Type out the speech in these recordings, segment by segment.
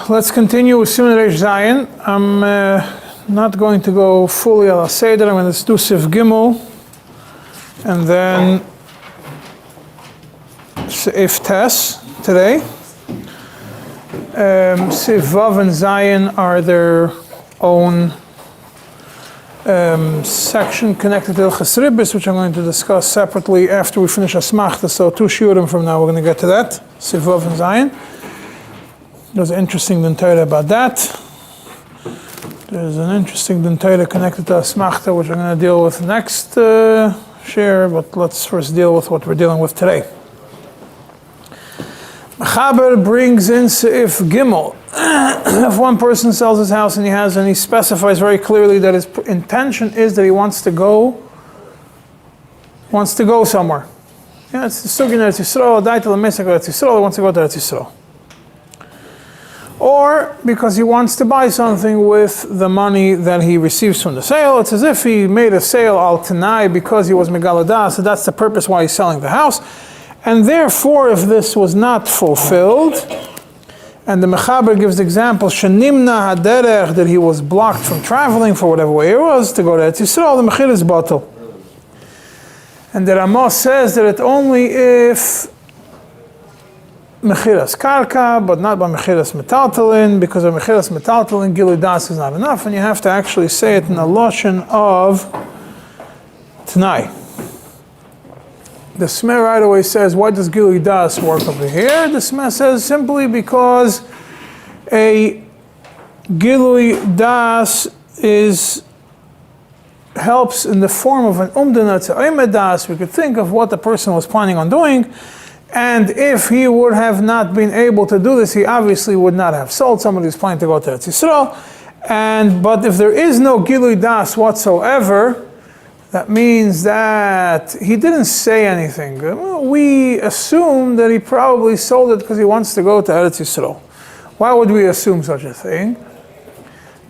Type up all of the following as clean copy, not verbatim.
let's continue with Siman Reish Zayin. I'm not going to go fully al Seder. I'm going to do Sif Gimel and then Sif Tes today. Sif Vav and Zayin are their own section connected to Hilchos Ribos, which I'm going to discuss separately after we finish Asmechtã. So 2 shiurim from now, we're going to get to that. Sif Vav and Zayin. There's an interesting Tnai about that. There's an interesting Tnai connected to Asmechtã, which I'm going to deal with next share, but let's first deal with what we're dealing with today. Mechaber brings in Seif Gimel. If one person sells his house and he specifies very clearly that his intention is that he wants to go somewhere. Yeah, it's the Sugin Eretz Yisrael, Daitel Mesach Eretz Yisrael, he wants to go to Eretz Yisrael. Or because he wants to buy something with the money that he receives from the sale. It's as if he made a sale al Tnai because he was Megaladah, so that's the purpose why he's selling the house. And therefore, if this was not fulfilled, and the Mechaber gives the example, Shenimna haderech, that he was blocked from traveling for whatever way it was, to go to Eretz Yisrael, the Mechir is batel. And the Ramah says that it's only if Mechiras Karka, but not by Mechiras Metaltalin, because of Mechiras Metaltalin, Gilui Das is not enough, and you have to actually say it in a lashon of Tnai. The Smeh right away says, why does Gilui Das work over here? The Smeh says simply because a Gilui Das helps in the form of an umdana to das. We could think of what the person was planning on doing. And if he would have not been able to do this, he obviously would not have sold. Somebody who's planning to go to Eretz Yisrael. But if there is no Gilui Das whatsoever, that means that he didn't say anything. We assume that he probably sold it because he wants to go to Eretz Yisrael. Why would we assume such a thing?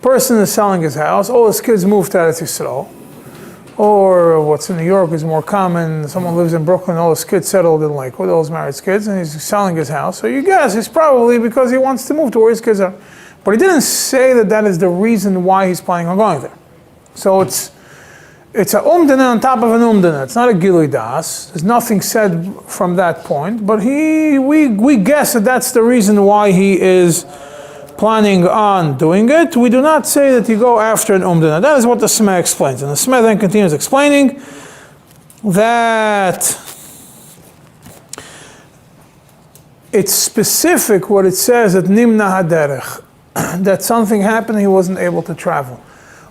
Person is selling his house, all his kids moved to Eretz Yisrael. Or what's in New York is more common, someone lives in Brooklyn, all his kids settled in Lakewood, all his married kids, and he's selling his house. So you guess it's probably because he wants to move to where his kids are. But he didn't say that is the reason why he's planning on going there. So it's a umdana on top of an umdana. It's not a Gilui Das. There's nothing said from that point, but we guess that that's the reason why he is planning on doing it. We do not say that you go after an umdana. That is what the Smeh explains. And the Smeh then continues explaining that it's specific what it says at Nimna Haderech, that something happened and he wasn't able to travel.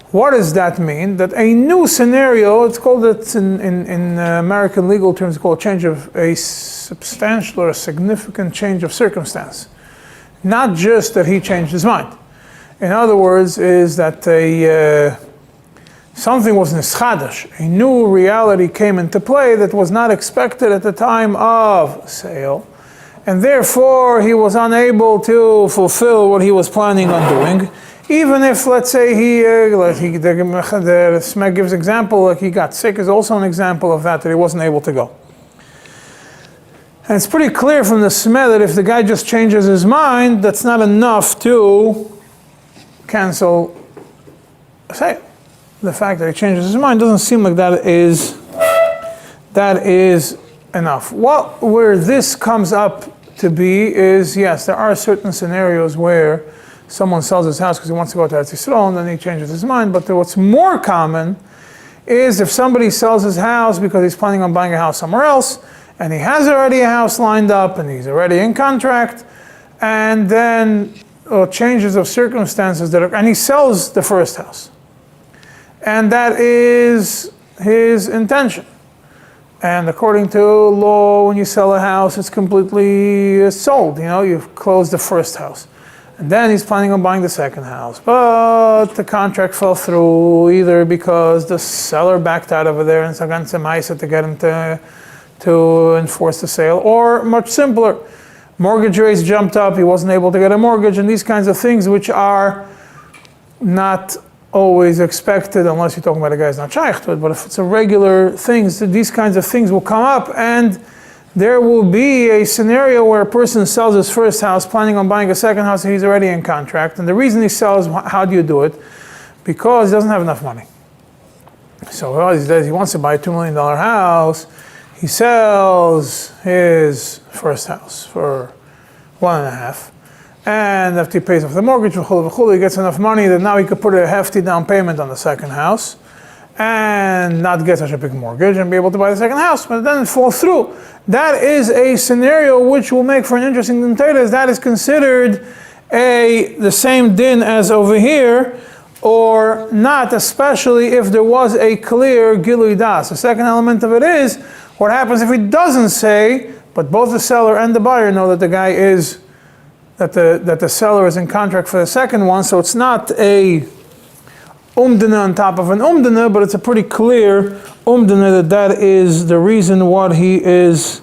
What does that mean? That a new scenario, it's called it in American legal terms, it's called a substantial or a significant change of circumstance. Not just that he changed his mind. In other words, is that something was nischadash. A new reality came into play that was not expected at the time of sale. And therefore, he was unable to fulfill what he was planning on doing. Even if, let's say, the Smeh gives example, like he got sick, is also an example of that he wasn't able to go. And it's pretty clear from the Smeh that if the guy just changes his mind, that's not enough to cancel a sale. The fact that he changes his mind doesn't seem like that is enough. Where this comes up to be is, yes, there are certain scenarios where someone sells his house because he wants to go to Eretz Yisrael and then he changes his mind. But what's more common is if somebody sells his house because he's planning on buying a house somewhere else, and he has already a house lined up and he's already in contract, and then changes of circumstances and he sells the first house. And that is his intention. And according to law, when you sell a house, it's completely sold. You've closed the first house. And then he's planning on buying the second house. But the contract fell through either because the seller backed out over there and Sagan Semaisa to get him to enforce the sale, or much simpler, mortgage rates jumped up, he wasn't able to get a mortgage, and these kinds of things which are not always expected unless you're talking about a guy who's not shaykh to it, but if it's a regular things, these kinds of things will come up, and there will be a scenario where a person sells his first house, planning on buying a second house, and he's already in contract. And the reason he sells, how do you do it? Because he doesn't have enough money. So he wants to buy a $2 million house. He sells his first house for 1.5. And after he pays off the mortgage, he gets enough money that now he could put a hefty down payment on the second house and not get such a big mortgage and be able to buy the second house, but then it falls through. That is a scenario which will make for an interesting din Torah, as that is considered the same din as over here, or not, especially if there was a clear gilui das. The second element of it is, what happens if he doesn't say, but both the seller and the buyer know that the guy is, that the seller is in contract for the second one, so it's not a umdana on top of an umdana, but it's a pretty clear umdana that is the reason what he is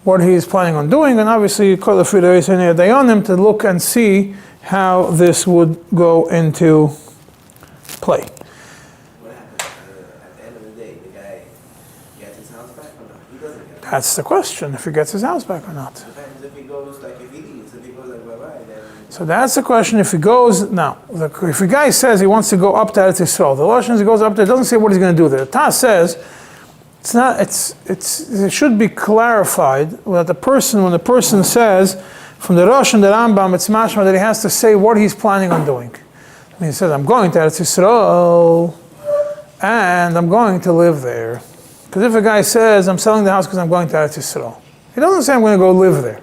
planning on doing. And obviously you call the Dayanim to look and see how this would go into play. What happens at the end of the day? The guy gets his house back or not? He doesn't get it. That's the question, if he gets his house back or not. Sometimes if he goes, like if he leaves, if he goes like bye-bye, then... So that's the question. If he goes now, if a guy says he wants to go up to Eretz Yisrael, the Lashon he goes up there, it doesn't say what he's going to do there. The Taz says it's not. It should be clarified that when the person says from the Rosh and the Rambam, it's mashma that he has to say what he's planning on doing. I mean, he says, "I'm going to Eretz Yisrael, and I'm going to live there." Because if a guy says, "I'm selling the house because I'm going to Eretz Yisrael," he doesn't say, "I'm going to go live there."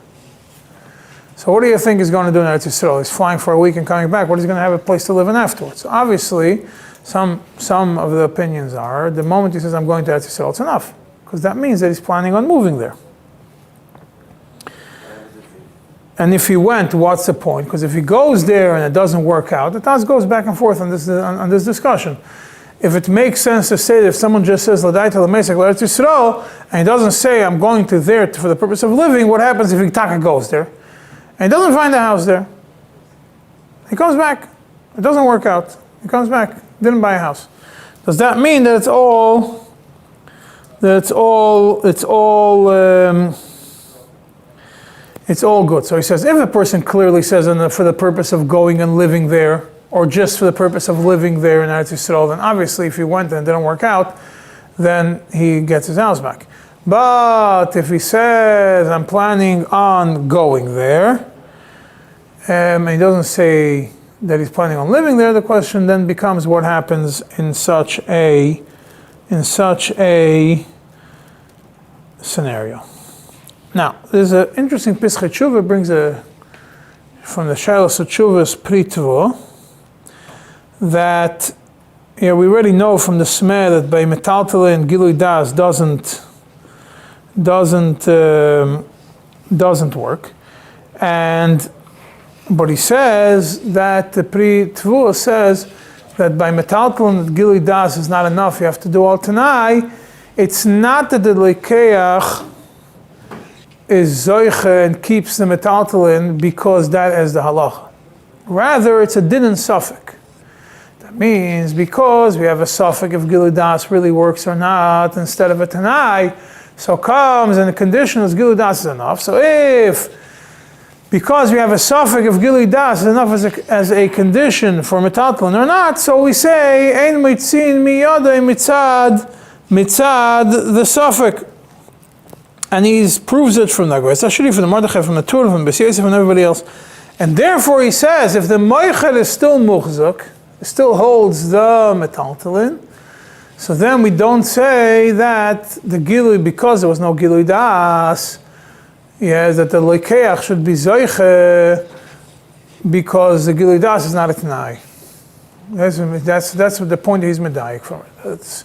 So what do you think he's going to do in Eretz Yisrael? He's flying for a week and coming back. What is he going to have a place to live in afterwards? So obviously, some of the opinions are, the moment he says, "I'm going to Eretz Yisrael," it's enough. Because that means that he's planning on moving there. And if he went, what's the point? Because if he goes there and it doesn't work out, the Taz goes back and forth on this discussion. If it makes sense to say that if someone just says, "L'daita l'meisek l'Eretz Yisrael," and he doesn't say, "I'm going to there for the purpose of living," what happens if he taka goes there? And he doesn't find a house there. He comes back. It doesn't work out. He comes back. Didn't buy a house. Does that mean that it's all good? So he says, if a person clearly says for the purpose of going and living there, or just for the purpose of living there in Eretz Yisrael, then obviously if he went and it didn't work out, then he gets his house back. But if he says, "I'm planning on going there," and he doesn't say that he's planning on living there, the question then becomes what happens in such a scenario. Now, there's an interesting Pischei Tshuva, brings from the Shailos Tshuvas Pritvo, that we already know from the Smer that by metaltale and Gilui Das doesn't work, but he says that the Pri Tvu says that by metaltal and Gilui Das is not enough. You have to do all Tnai. It's not that the lekeach is zoiche and keeps the metaltalin because that is the halacha. Rather, it's a din and suffix. That means because we have a suffix if Gilui Das really works or not instead of a Tnai. So comes and the condition is Gilui Das is enough. So because we have a suffix of Gilui Das is enough as a condition for metaltalin or not, so we say ein mitzin miyadei mitzad the suffix, and he proves it from the Agos Ashri, from the Mordechai, from the Tur, from Beis Yosef, and everybody else. And therefore he says if the moichel is still muchzuk, still holds the metaltalin, so then we don't say that the Gilui, because there was no Gilui Das, that the Lekeach should be Zoiche because the Gilui Das is not a Tnai. That's what the point he's medayik from it. That's,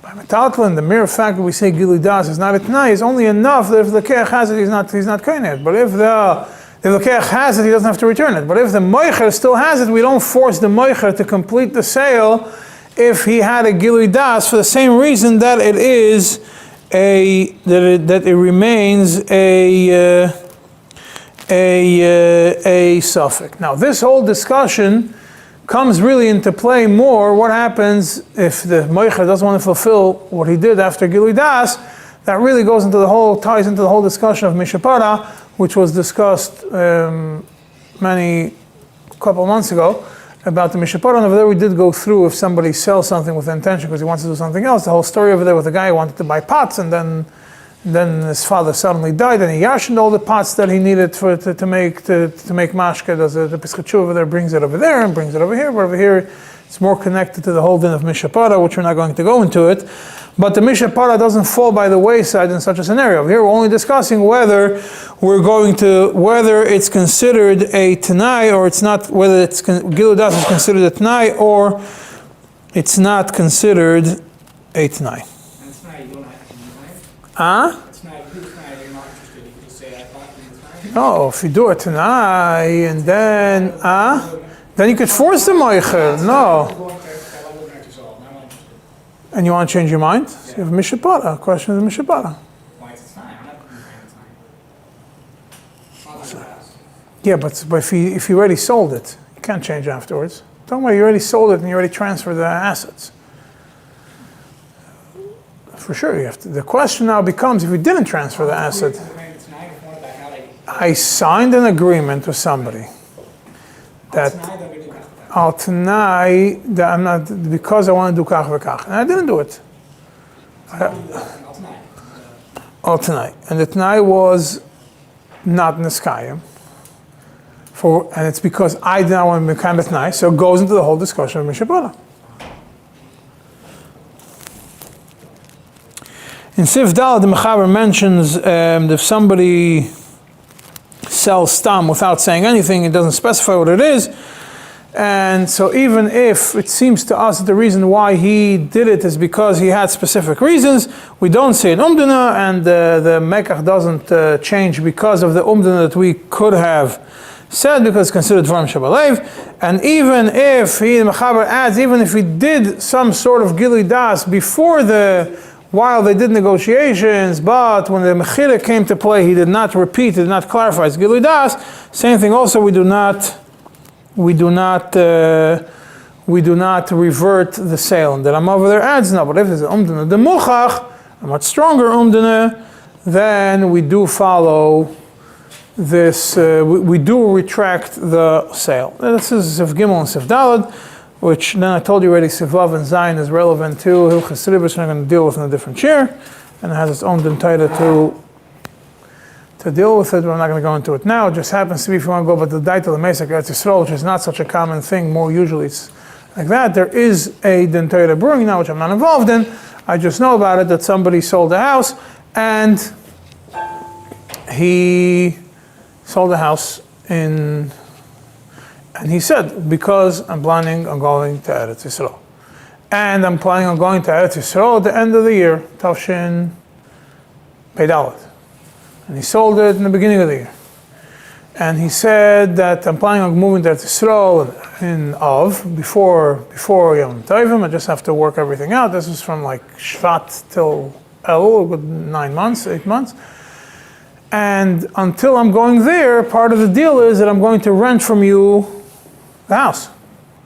by metaltalin, the mere fact that we say Gilui Das is not a Tnai is only enough that if the Lekeach has it, he's not kohen. But if the Lekeach has it, he doesn't have to return it. But if the Moicher still has it, we don't force the Moicher to complete the sale if he had a Gilui Das for the same reason that it is that it remains a suffix. Now, this whole discussion comes really into play more. What happens if the Moicher doesn't want to fulfill what he did after Gilui Das? that really ties into the whole discussion of Mishapara, which was discussed couple months ago about the Mishapara. And over there we did go through if somebody sells something with intention because he wants to do something else. The whole story over there with the guy who wanted to buy pots, and then his father suddenly died, and he yashined all the pots that he needed to make mashke. The Peschachu over there brings it over there and brings it over here, but over here it's more connected to the whole din of Mishapara, which we're not going to go into it. But the Mishapara doesn't fall by the wayside in such a scenario. Here we're only discussing whether it's considered a Tnai or it's not, whether it's Gilui Das is considered a Tnai or it's not considered a Tnai. No, if you do a Tnai and then you could force the Moichel. No. And you want to change your mind? So you have Mishapara. Question is Mishapara. Why is it Tnai? I'm not saying it's Yeah, but if you already sold it, you can't change afterwards. Don't worry, you already sold it and you already transferred the assets. For sure, you have to. The question now becomes if you didn't transfer the asset. I signed an agreement with somebody that Al Tnai that I'm not, because I want to do kach v'kach, and I didn't do it. Al Tnai, and the Tnai was not Niskayim. And it's because I did not want to be kind of Tnai, so it goes into the whole discussion of Mishapara. In Sif Daled, the Mechaber mentions that if somebody sells stam without saying anything, it doesn't specify what it is. And so even if it seems to us that the reason why he did it is because he had specific reasons, we don't say an umdana, and the mekach doesn't change because of the umdana that we could have said, because it's considered dvarim shabalev. And even if the Mechaber adds, even if he did some sort of gilui das while they did negotiations, but when the Mechira came to play, he did not repeat, did not clarify his gilui das. Same thing also, we do not revert the sale. And the Rama over there adds, no, but if there's an umdana the muchach, a much stronger umdana, then we do follow this, we do retract the sale. This is Sif Gimel and Sif Daled, which then I told you already, Sif Vav and Zayin is relevant to Hilchas Ribos, and I'm going to deal with in a different chair, and it has its own dentaita to deal with it, but I'm not going to go into it now. It just happens to be, if you want to go about the Daita L'Meisek Eretz Yisrael, which is not such a common thing, more usually it's like that. There is a dentaita brewing now, which I'm not involved in. I just know about it, that somebody sold a house, and he sold a house and he said, because I'm planning on going to Eretz Yisrael. And I'm planning on going to Eretz Yisrael at the end of the year, Tavshin Peidalet. And he sold it in the beginning of the year. And he said that I'm planning on moving to Eretz Yisrael before Yom Tovim. I just have to work everything out. This is from like Shvat till Elul, a good 8 months. And until I'm going there, part of the deal is that I'm going to rent from you the house.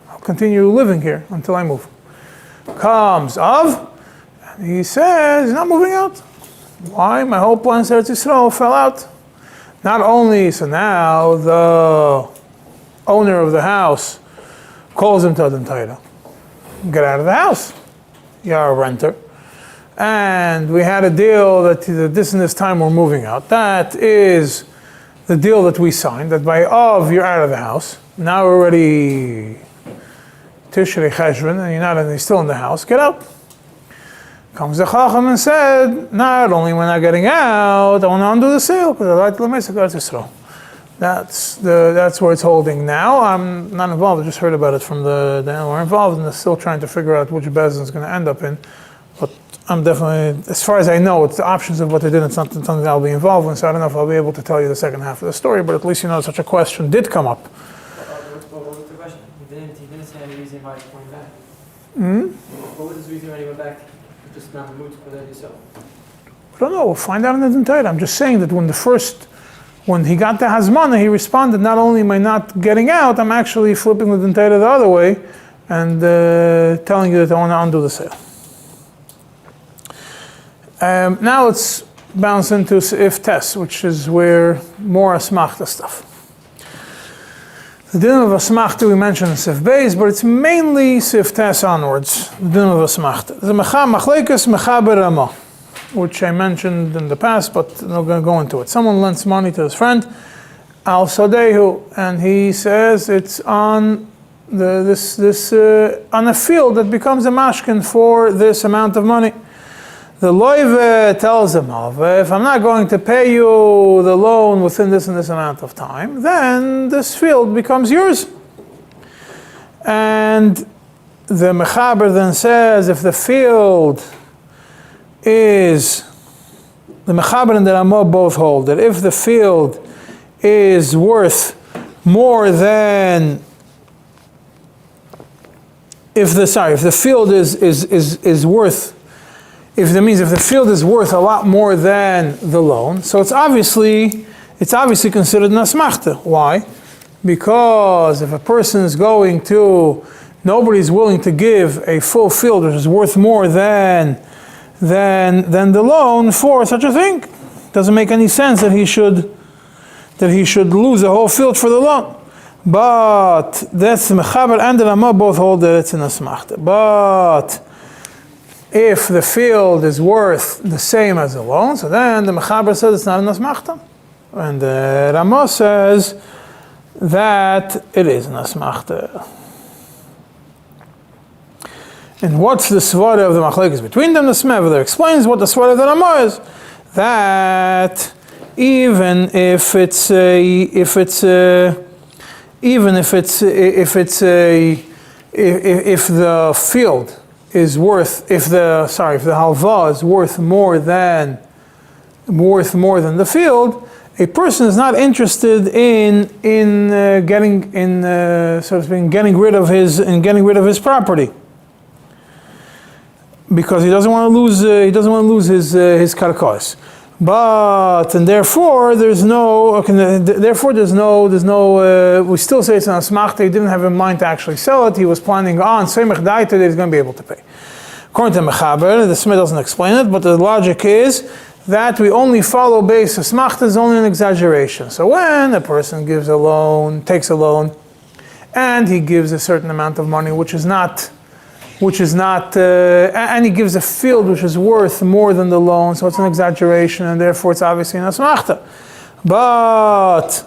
I'll continue living here until I move. Comes Av, and he says he's not moving out. Why? My whole plan to Eretz Yisrael fell out. Not only, so now the owner of the house calls him to Adon Torah. Get out of the house. You're a renter. And we had a deal that this and this time we're moving out. That is the deal that we signed, that by Av you're out of the house. Now we're already Tishrei Cheshvan and you're still in the house. Get out. Comes the Chacham and said, not only when I'm getting out, I want to undo the sale because I like to L'Meisek Eretz Yisrael. That's where it's holding now. I'm not involved. I just heard about it from we're involved and still trying to figure out which Bezdin is going to end up in. But I'm definitely, as far as I know, it's the options of what they did. It's not something that I'll be involved in, so I don't know if I'll be able to tell you the second half of the story, but at least you know such a question did come up. What was the question? He didn't say any reason why he's going back. What was his reason why he went back? Just not moved for that yourself? I don't know, we'll find out in the detail. I'm just saying that when he got the Hazmana, he responded, not only am I not getting out, I'm actually flipping the dentator the other way and telling you that I want to undo the sale. Now let's bounce into Sa'if Tes, which is where more Asmachta stuff. The din of Asmachta we mentioned in Sa'if Beis, but it's mainly Sa'if Tes onwards, the din of Asmachta. The Machlekes Mechaber Rama, which I mentioned in the past, but I'm not going to go into it. Someone lends money to his friend, Al Sadehu, and he says it's on on a field that becomes a mashkin for this amount of money. The loive tells him, if I'm not going to pay you the loan within this and this amount of time, then this field becomes yours. And the mechaber then says, if the field is, the mechaber and the Ramah both hold that if the field is worth more than, if the field is worth, if the field is worth a lot more than the loan, so it's obviously considered an asmachta. Why? Because if a person is going to, nobody's willing to give a full field which is worth more than the loan for such a thing. It doesn't make any sense that he should lose a whole field for the loan. But that's the Mechaber and the Ramah both hold that it's an asmachta. But if the field is worth the same as the loan, so then the Mechaber says it's not an asmachta. And the Ramah says that it is an asmachta. And what's the svara of the machlekes between them? The Smever explains what the svara of the Ramah is. That even if the field is worth, if the halva is worth more than the field, a person is not interested in getting rid of his property, because he doesn't want to lose his karkos. And therefore there's no, we still say it's an asmachta. He didn't have in mind to actually sell it. He was planning on that he's going to be able to pay. According to Mechaber, the Smith doesn't explain it, but the logic is that we only follow base asmachta is only an exaggeration. So when a person takes a loan, and he gives a certain amount of money, and he gives a field which is worth more than the loan, so it's an exaggeration, and therefore it's obviously an asmachta. But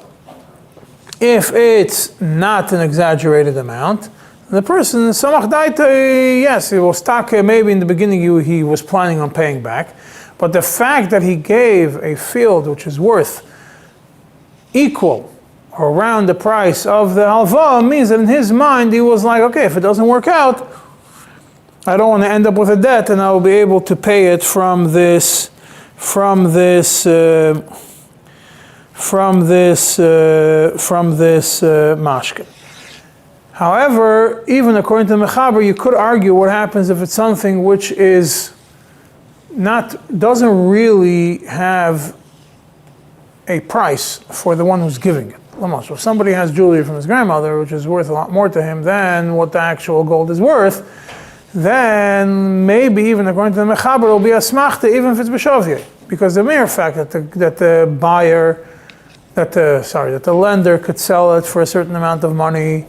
if it's not an exaggerated amount, the person, samach daita, yes, he will stock, maybe in the beginning he was planning on paying back, but the fact that he gave a field which is worth equal or around the price of the halva means that in his mind he was like, okay, if it doesn't work out, I don't want to end up with a debt, and I will be able to pay it from this mashkin. However, even according to Mechaber, you could argue what happens if it's something which doesn't really have a price for the one who's giving it. So if somebody has jewelry from his grandmother, which is worth a lot more to him than what the actual gold is worth, then maybe even according to the Mechaber, it will be asmachta even if it's b'shavye, because the mere fact that the lender could sell it for a certain amount of money,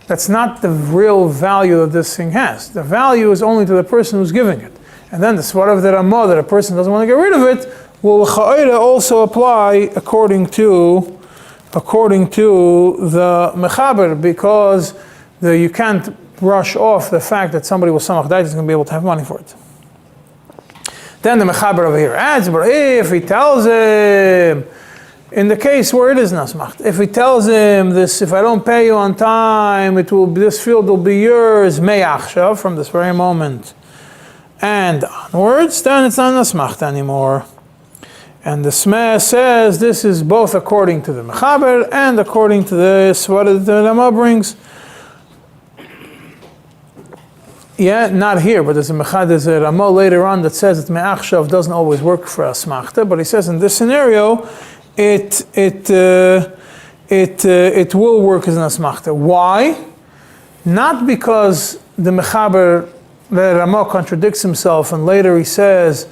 that's not the real value that this thing has. The value is only to the person who's giving it. And then the svara of the Ramah that a person doesn't want to get rid of it will also apply according to the Mechaber, because you can't brush off the fact that somebody with samach dait is going to be able to have money for it. Then the Mechaber over here adds, but if he tells him, in the case where it is nasmacht, if he tells him this, if I don't pay you on time, this field will be yours, me'achshav, from this very moment and onwards, then it's not nasmacht anymore. And the Smeh says this is both according to the Mechaber and according to the Svara that the Ramah brings. Yeah, not here, but there's a Ramah later on that says that me'achshav doesn't always work for asmachta, but he says in this scenario, it will work as an asmachta. Why? Not because the Mechaber, the Ramah contradicts himself, and later he says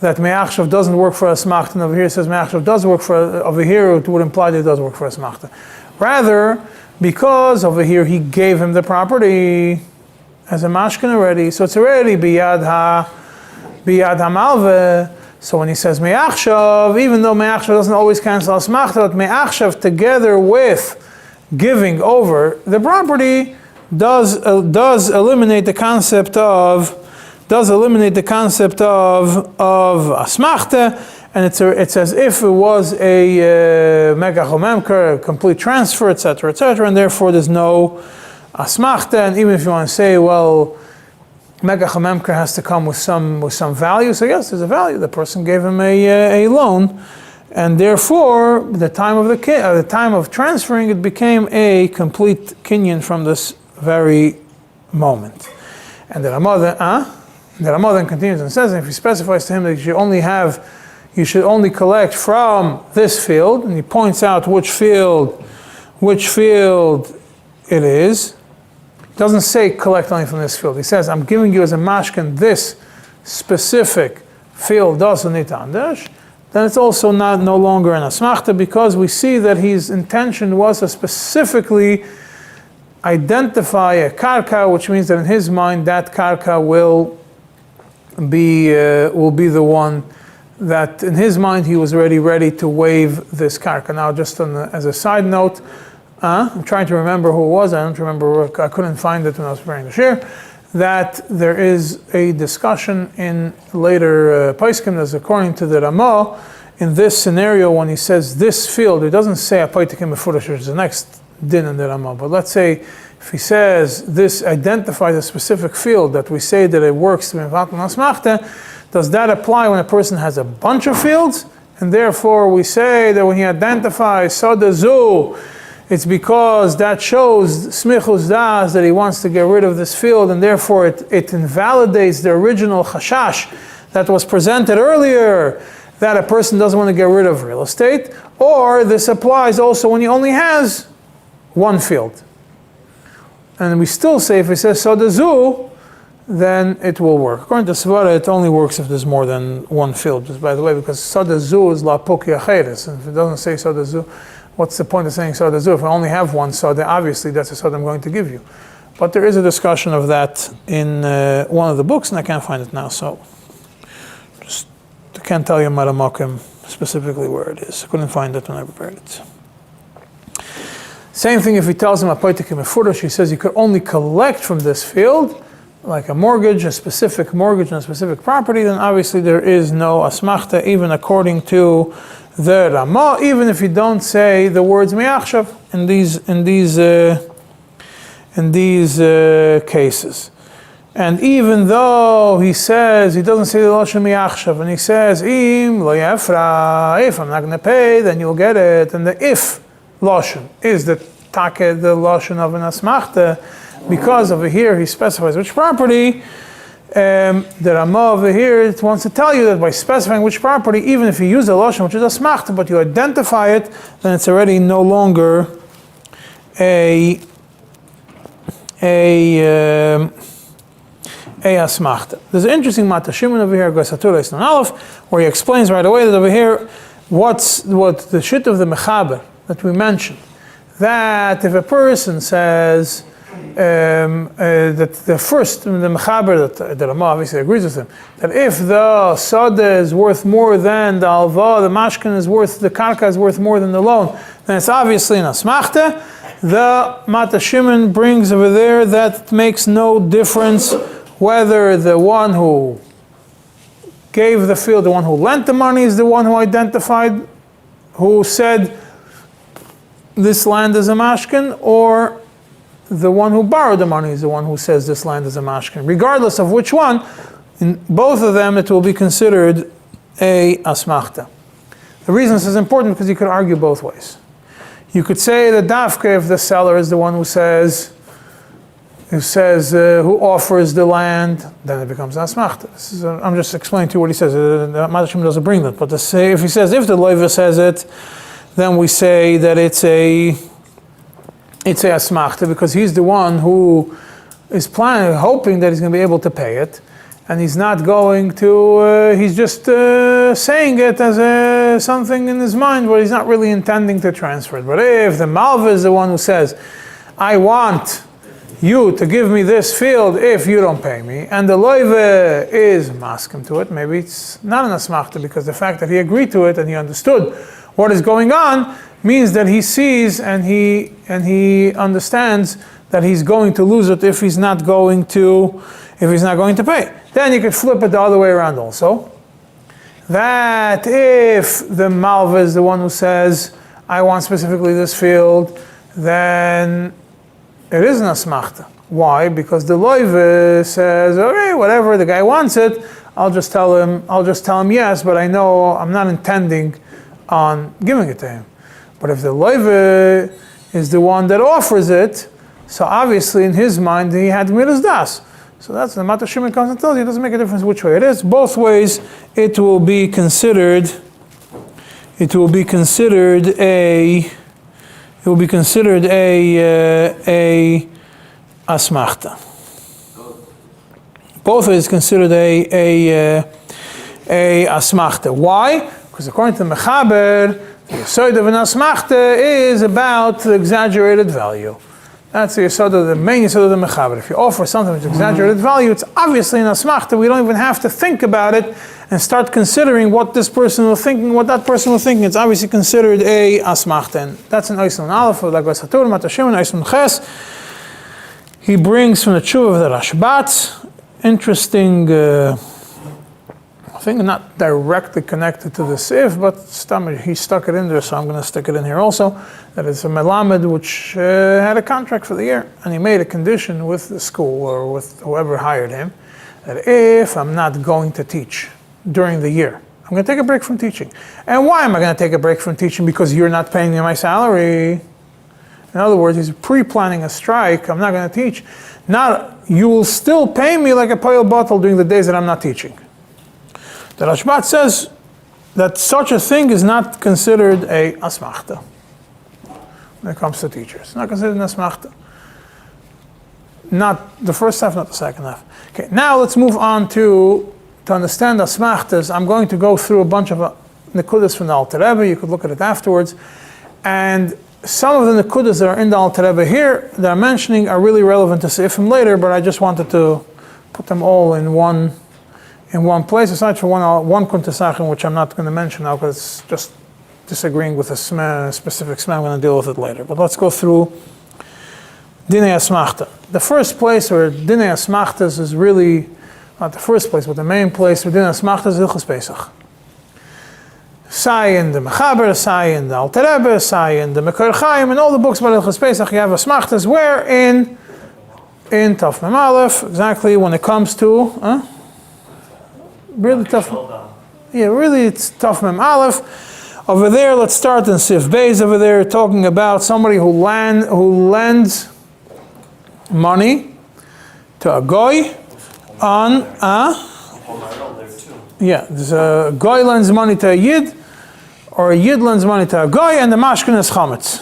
that me'achshav doesn't work for asmachta, and over here it says me'achshav does work for, over here it would imply that it does work for asmachta. Rather, because over here he gave him the property as a mashkin already, so it's already biyad hamalve. So when he says me'achshav, even though me'achshav doesn't always cancel asmachta, but me'achshav together with giving over the property does eliminate the concept of asmachta, and it's as if it was a megach umemker, a complete transfer, etc., and therefore there's no asmachta. And even if you want to say, well, megach umemker has to come with some value, so yes, there's a value. The person gave him a loan, and therefore the time of transferring it became a complete kinyan from this very moment. And the Ramah then continues and says, and if he specifies to him that you should only collect from this field, and he points out which field it is. He doesn't say collect only from this field. He says, I'm giving you as a mashkin this specific field, then it's also no longer an asmachta, because we see that his intention was to specifically identify a karka, which means that in his mind that karka will be the one that in his mind he was already ready to waive this karka. Now, just as a side note, I'm trying to remember who it was. I don't remember. I couldn't find it when I was preparing the shir. That there is a discussion in later Paiskim that's according to the Ramah in this scenario when he says this field. It doesn't say apaytikim mefurash, which is the next din in the Ramah. But let's say if he says this identifies a specific field that we say that it works to mevat asmachta, does that apply when a person has a bunch of fields? And therefore we say that when he identifies sodazu, it's because that shows smichus das that he wants to get rid of this field, and therefore it invalidates the original chashash that was presented earlier, that a person doesn't want to get rid of real estate. Or this applies also when he only has one field. And we still say if he says sodazu, then it will work. According to Svara, it only works if there's more than one field. Just by the way, because sodazu is la poki acheres, and if it doesn't say sodazu, what's the point of saying sodazu? If I only have one soda, obviously that's a soda I'm going to give you. But there is a discussion of that in one of the books, and I can't find it now, so just I can't tell you Maramakim specifically where it is. I couldn't find it when I prepared it. Same thing if he tells him apaytikim mefurash, he says you could only collect from this field, like a mortgage, a specific mortgage on a specific property, then obviously there is no asmachta, even according to the Ramah, even if you don't say the words me'achshav in these cases. And even though he says, he doesn't say the lashon me'achshav, and he says, im lo yafra, if I'm not going to pay, then you'll get it. And the if lashon is the lashon of an asmachta, because over here he specifies which property. The Ramah over here wants to tell you that by specifying which property, even if you use a lashon which is asmachta, but you identify it, then it's already no longer a asmachta. There's an interesting matashimun over here, where he explains right away that over here, what the shit of the mechaber that we mentioned, that if a person says that the mechaber, that the Ramah obviously agrees with him, that if the soda is worth more than the alva, the mashkin is worth, the karka is worth more than the loan, then it's obviously an asmachta. The matashimun brings over there that it makes no difference whether the one who gave the field, the one who lent the money, is the one who identified, who said this land is a mashkin, or the one who borrowed the money is the one who says this land is a mashkin. Regardless of which one, in both of them it will be considered a asmachta. The reason this is important because you could argue both ways. You could say that dafka, if the seller is the one who offers the land, then it becomes an asmachta. I'm just explaining to you what he says. The Madashim doesn't bring that, but if he says if the loiva says it, then we say that it's a asmachta because he's the one who is planning, hoping that he's going to be able to pay it. and he's not going to, he's just saying it as something in his mind where he's not really intending to transfer it. But if the malva is the one who says, I want you to give me this field if you don't pay me, and the loive is maskim to it, maybe it's not an asmachta, because the fact that he agreed to it and he understood what is going on means that he sees and he understands that he's going to lose it if he's not going to pay. Then you could flip it the other way around also. That if the malva is the one who says, I want specifically this field, then it is an asmachta. Why? Because the loive says, okay, whatever, the guy wants it, I'll just tell him yes, but I know I'm not intending on giving it to him. But if the loive is the one that offers it, so obviously in his mind he had midas das. So that's the Mata Shimon comes and tells you, it doesn't make a difference which way it is. Both ways it will be considered a asmachta. Both ways considered a asmachta. Why? Because according to the Mechaber, the yesod of an asmachta is about the exaggerated value. That's the yesod, the main yesod of the Mechaber. If you offer something with exaggerated value, it's obviously an asmachta. We don't even have to think about it and start considering what this person was thinking, what that person was thinking. It's obviously considered a asmachta. And that's an Oislan Aleph, like Vasatur, Matashim, and Oislan Ches. He brings from the Tshuva of the Rashbat, interesting thing, not directly connected to the Sif, but he stuck it in there, so I'm going to stick it in here also. That it's a melamed which had a contract for the year, and he made a condition with the school or with whoever hired him that if I'm not going to teach during the year, I'm going to take a break from teaching. And why am I going to take a break from teaching? Because you're not paying me my salary. In other words, he's pre-planning a strike. I'm not going to teach. Now, you will still pay me like a poil bottle during the days that I'm not teaching. The Rashbat says that such a thing is not considered a asmachta when it comes to teachers. It's not considered an asmachta. Not the first half, not the second half. Okay, now let's move on to understand asmachtas. I'm going to go through a bunch of nekudas from the Alter Rebbe. You could look at it afterwards. And some of the nekudas that are in the Alter Rebbe here that I'm mentioning are really relevant to Seifim later, but I just wanted to put them all in one place, aside from one kuntesachim, which I'm not going to mention now because it's just disagreeing with a specific sma. I'm going to deal with it later. But let's go through דיני Asmechtא. The first place where דיני Asmechtא is really, not the first place, but the main place where דיני Asmechtא is Hilchos Pesach. Sai in the Mechaber, Sai in the Alter Rebbe, Sai in the Mekar, and all the books about Hilchos Pesach, you have Asmechtas where in Taf Mem Aleph, exactly when it comes to, really tough. Yeah, really it's Taf Mem Aleph. Over there, let's start in Sif Beis. Over there, talking about somebody who lends money to a goy on a. Yeah, there's a goy lends money to a yid, or a yid lends money to a goy, and the mashkin is chametz.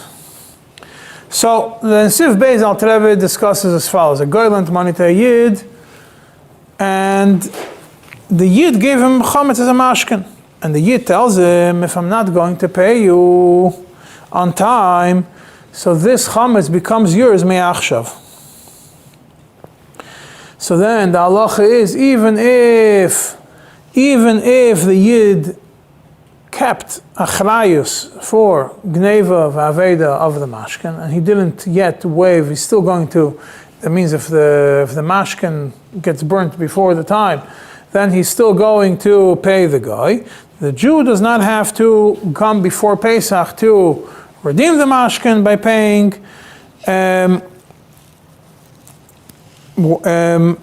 So the Sif Beis Alter Rebbe discusses as follows: a goy lent money to a yid, and the yid gave him chametz as a mashkin. And the yid tells him, if I'm not going to pay you on time, so this chametz becomes yours me'achshav. So then the halacha is, even if the yid kept achrayus for gneva v'aveda of the mashkin, and he didn't yet waive, he's still going to. That means if the mashkin gets burnt before the time, then he's still going to pay the guy. The Jew does not have to come before Pesach to redeem the mashkin by paying.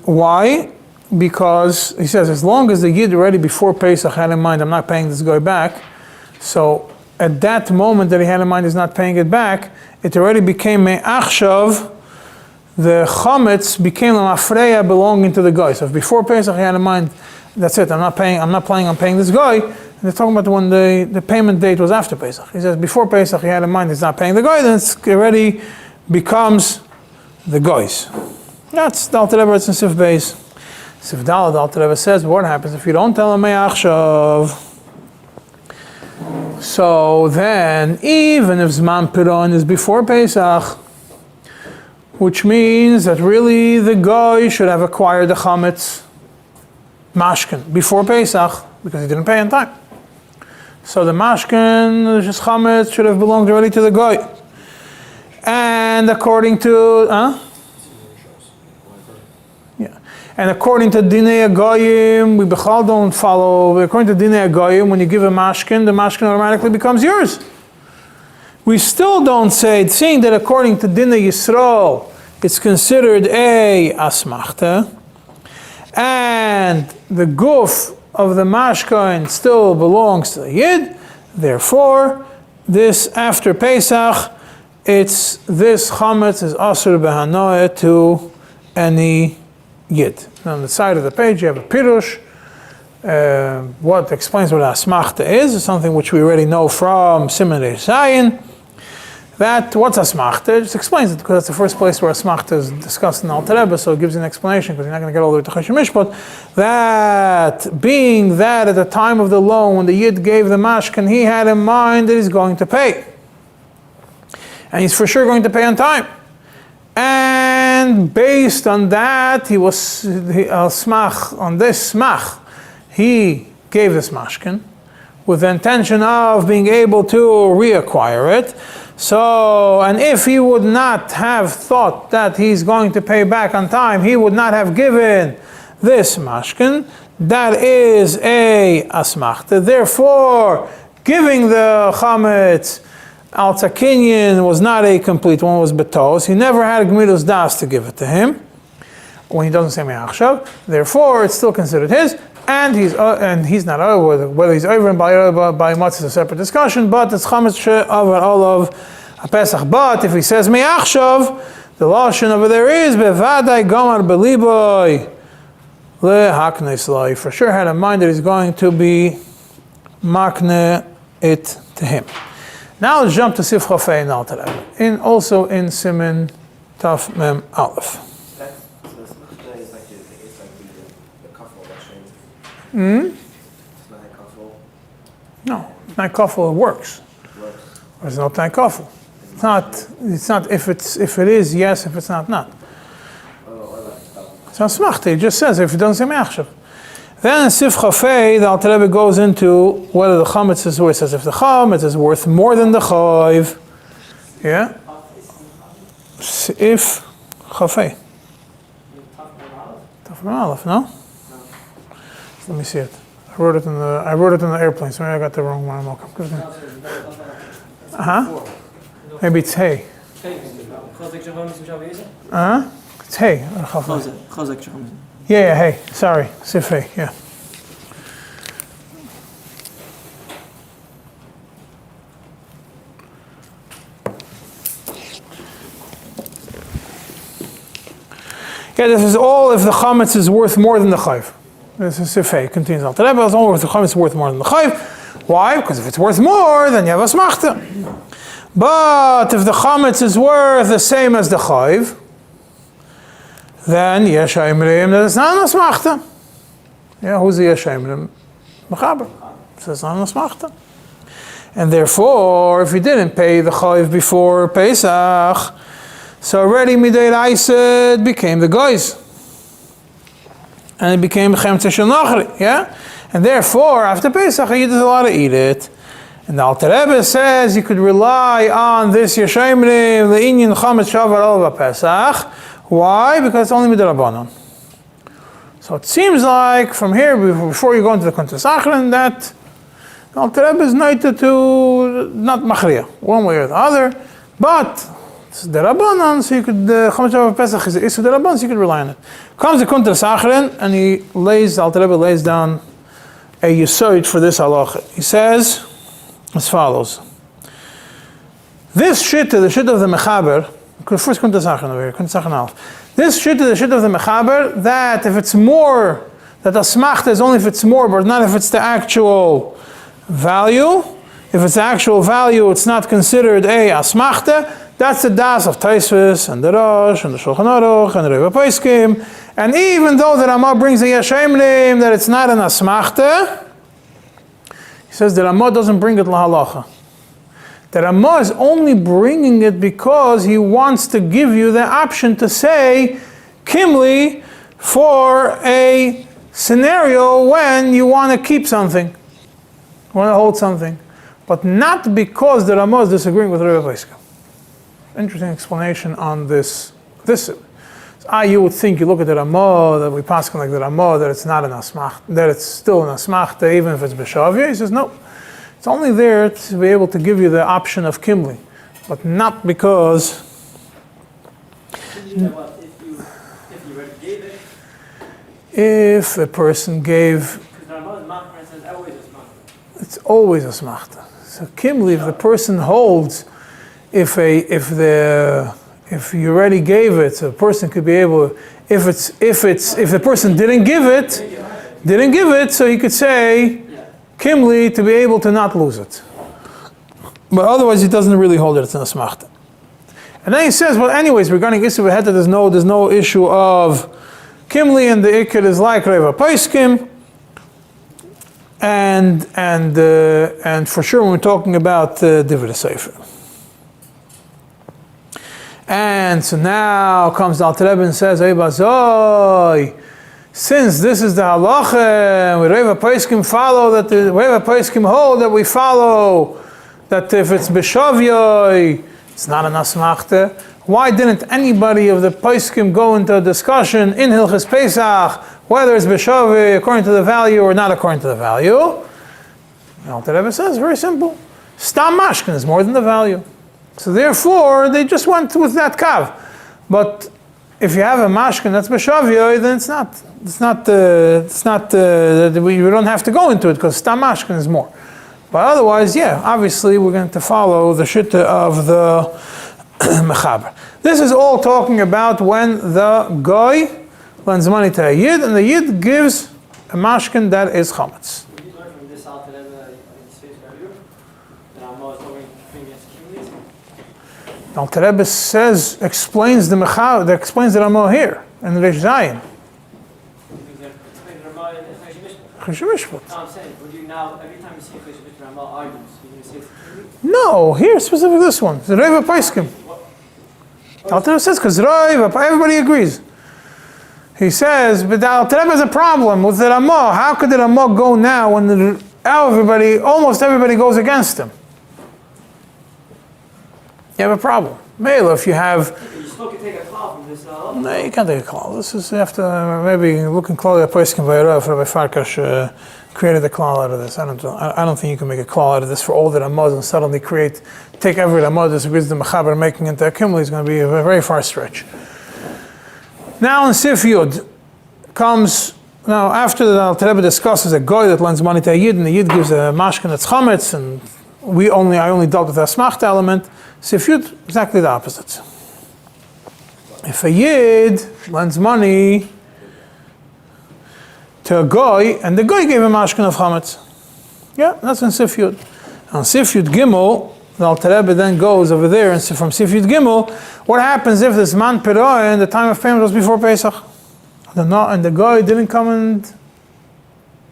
Why? Because he says, as long as the yid already before Pesach had in mind, I'm not paying this guy back. So at that moment that he had in mind, he's not paying it back. It already became me'achshav. The chametz became a mafreya belonging to the guy. So if before Pesach he had in mind, that's it. I'm not planning on paying this guy. And they're talking about when the payment date was after Pesach. He says before Pesach he had in mind he's not paying the guy, then it already becomes the guy's. That's the Alter Rebbe in Sif Beis. Sif Daled Alter Rebbe says, what happens if you don't tell him Me'achshav? So then, even if Zman Piron is before Pesach, which means that really the guy should have acquired the chametz mashkin before Pesach because he didn't pay on time. So the mashkin, the chametz, should have belonged already to the guy. And according to, and according to דיני Agoyim, we bechal don't follow. According to דיני Agoyim, when you give a mashkin, the mashkin automatically becomes yours. We still don't say, seeing that according to דיני Yisrael, it's considered a Asmechtא, and the guf of the mashkin still belongs to the Yid, therefore, this after Pesach, it's this chametz is asur behanoeh to any Yid. On the side of the page you have a pirush, what explains what Asmechtא is something which we already know from Siman Zayin. That, what's Asmechtã? It just explains it because that's the first place where Asmechtã is discussed in Alter Rebbe, so it gives you an explanation because you're not going to get all the way to Choshen Mishpat. That, being that at the time of the loan, when the Yid gave the mashkin, he had in mind that he's going to pay. And he's for sure going to pay on time. And based on that, he gave this mashkin with the intention of being able to reacquire it. So, and if he would not have thought that he's going to pay back on time, he would not have given this mashkin. That is a asmechtã. Therefore, giving the chametz al tzakinian was not a complete one, was betos. He never had Gemilas das to give it to him when he doesn't say me'achshav. Therefore, it's still considered his, and he's not over. Whether he's over and by matzah is a separate discussion. But it's chametz over all of a Pesach. But if he says me'achshav, the lashon over there is bevadai gomar beliboy lehaknes lo. He for sure had in mind that he's going to be makne it to him. Now let's jump to Sif Chafei in Alter Rebbe, also in Siman Taf Mem Aleph. So Asmechtã is like the kafel Hashem. It's not a kafel. No, Tnai Kafel works. There's no Tnai Kafel. It's not if it is yes, if it's not. So Asmechtã, it just says if it doesn't say me'achshav. Then in Sif Chafei, the Alter Rebbe goes into whether the chametz is worth. It says if the chametz is worth more than the chayv, yeah. Sif Chafei. Taf Mem Aleph, no? Let me see it. I wrote it in the airplane, so maybe I got the wrong one. Maybe it's hey. It's hey. Yeah, hey, sorry, Sif hey, yeah. Yeah, this is all if the chametz is worth more than the chayv. This is Sif hey, continues on. Today, but it's all if the chametz is worth more than the chayv. Why? Because if it's worth more, then you have asmechtã. But if the chametz is worth the same as the chayv, then yesh ha'imrim that it's not an asmechtã. Yeah, who's the yesh ha'imrim? Mechaber. So it's not an asmechtã. And therefore, if he didn't pay the chayv before Pesach, so already midei it became the guys. And it became chemtze shel nachri, yeah? And therefore, after Pesach, he is allowed to eat it. And the Alter Rebbe says you could rely on this yesh ha'imrim, the inyan chametz shavar al Pesach. Why? Because it's only midrabanan. So it seems like from here, before you go into the Kuntres Achron, that the Alter Rebbe is noted to not machriya, one way or the other, but it's derabanan, so you could chametz shavar Pesach is isu derabanan, so you could rely on it. Comes the Kuntres Achron, and the Alter Rebbe lays down a yesod for this halacha. He says as follows: this shitta, the shitta of the mechaber. First, this shit is the shit of the mechaber, that if it's more, that asmechtã is only if it's more, but not if it's the actual value. If it's the actual value, it's not considered a asmechtã. That's the das of Taisvis and the Rosh and the Shulchan Aruch and the Reva Poskim. And even though the Ramah brings the Yeshemlim that it's not an Asmachta, he says the Ramah doesn't bring it lahalacha. The Ramah is only bringing it because he wants to give you the option to say Kimli for a scenario when you want to keep something, want to hold something, but not because the Ramah is disagreeing with Reva Poskim. Interesting explanation on this. You would think, you look at the Ramah, that we pass like the Ramah, that it's not an asmach, that it's still an asmachta, even if it's b'shavya. He says, no, it's only there to be able to give you the option of kimli, but not because. If a person gave, it's always asmachta. So kimli, if the person holds, if you already gave it, so a person could be able, if the person didn't give it, so he could say kimli to be able to not lose it. But otherwise, he doesn't really hold it. It's an asmachta. And then he says, well, anyways, regarding Issa V'Heta, there's no issue of kimli, and the ikad is like Reva Poskim. And for sure, when we're talking about Divrei Sefer. And so now comes the Alter Rebbe and says, Ey Bazoi, since this is the halacha, we Reva Poskim follow that the Reva Poskim hold that we follow that if it's b'shavya, it's not an asmachta. Why didn't anybody of the Poskim go into a discussion in Hilchos Pesach whether it's b'shavya according to the value or not according to the value? The Alter Rebbe says very simple: Stam mashkin is more than the value. So therefore, they just went with that kav. But if you have a mashkin that's b'shavya, then we don't have to go into it because stam mashkin is more. But otherwise, yeah, obviously we're going to follow the shitta of the mechaber. This is all talking about when the guy lends money to a yid, and the yid gives a mashkin that is chametz. Alter Rebbe explains the Ramah here in Reish Zayin. Mishpat. No, I'm saying, would you now, every time you see a Mishpat Ramah arguments, you're going to say it's No, here specifically this one. The Reva Poskim. Alter Rebbe says, because everybody agrees. He says, but the Alter Rebbe has a problem with the Ramah. How could the Ramah go now when almost everybody goes against him? You have a problem. Mela, if you have... You still can take a call from this... No, you can't take a call. This is after maybe looking close at Poskim Vayarav, Rabbi Farkash created a call out of this. I don't think you can make a call out of this for all the Ramahs and suddenly take every Ramah that disagrees with the Mechaber and making it into a Kimli is going to be a very far stretch. Now in Sif Yud comes... Now after the Alter Rebbe discusses a guy that lends money to a Yid and the Yid gives a mashkin that's chametz, and I only dealt with the Asmachta element. Sif Yud, exactly the opposite. If a Yid lends money to a guy, and the guy gave him mashkin of chametz, yeah, that's in Sif Yud. On Sif Yud Gimel, the Alter Rebbe then goes over there, and from Sif Yud Gimel, what happens if this man Pirah and the time of payment was before Pesach, and the guy didn't come and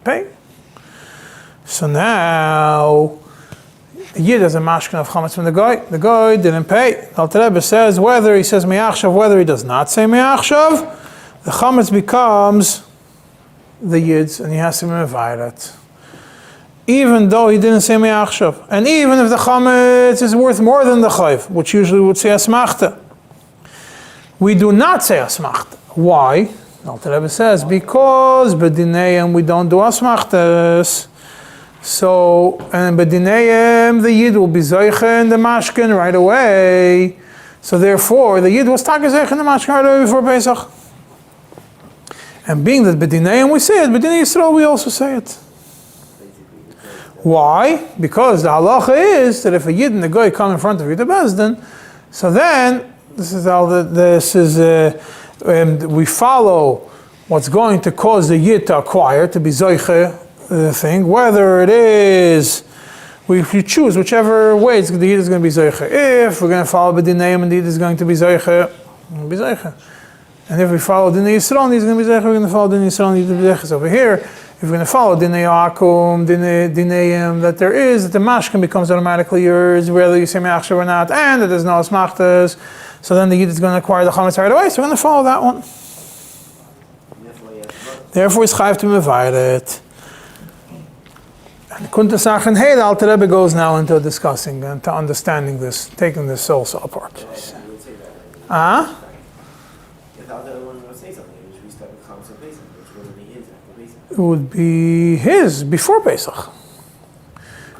pay? So now the Yid has a mashkin of chametz from the guy didn't pay. The Alter Rebbe says whether he says me'achshav, whether he does not say me'achshav, the chametz becomes the Yid's and he has to be mevayret, even though he didn't say me'achshav, and even if the chametz is worth more than the chayv, which usually would say asmachta. We do not say asmachta. Why? The Alter Rebbe says because vedinej and we don't do asmachtas. So, and B'dinayim, the Yid will be Zoiche in the Mashkin right away. So therefore, the Yid was Taka Zoiche in the Mashkin right away before Pesach. And being that B'dinayim we say it, B'dinay Yisrael we also say it. Why? Because the halacha is that if a Yid and a Goy come in front of you to Bezdin, so then, we follow what's going to cause the Yid to acquire, to be Zoiche, the thing, whether it is if you choose whichever way, the Yid is going to be Zoiche. If we're going to follow דיני, and the Yid is going to be Zoiche, be Zoiche. And if we follow דיני Yisrael, he's going to be Zoiche, we're going to follow דיני Yisrael, and he's going to be Zoiche. So over here, if we're going to follow דיני Akum, דיני that there is, that the mashkin becomes automatically yours, whether you say Me'achshav or not, and that there's no Asmechthas, so then the Yid is going to acquire the Chametz right away, so we're going to follow that one. Therefore, it's Chayiv to Mevayr it. And Kunta Sachen Hey, the Alter Rebbe goes now into discussing and to understanding this, taking this also apart. If the other one would say something, which we start with Chametz of Pesach, which would be his after Pesach. It would be his before Pesach.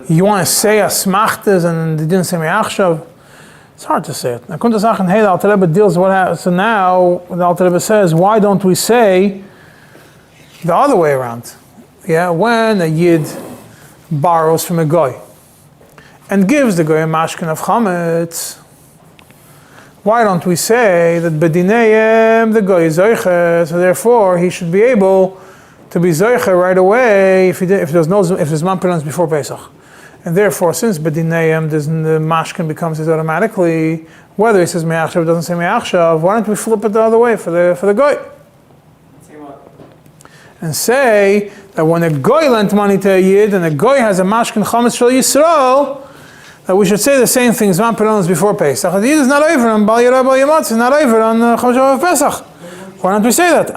You want to say Asmechthas and they didn't say Me'achshav? It's hard to say it. Now, Kunta Sachen Hey, the Alter Rebbe deals with what happens. So now, the Alter Rebbe says, why don't we say the other way around? Yeah, when a Yid borrows from a Goy and gives the Goy a mashkin of Chametz, why don't we say that B'dinayim the Goy is Zoiche, so therefore he should be able to be Zoiche right away if there's Zman Pirons before Pesach. And therefore, since B'dinayim the mashkin becomes his automatically, whether he says Me'achshav or doesn't say Me'achshav, why don't we flip it the other way for the Goy? And say that when a Goy lent money to a Yid and a Goy has a mashkin chametz shel Yisrael, that we should say the same thing Zman Pirons before Pesach. The Yid is not over on Bal Yirah Bal Yamotz, is not over on Chametz of Pesach. Why don't we say that?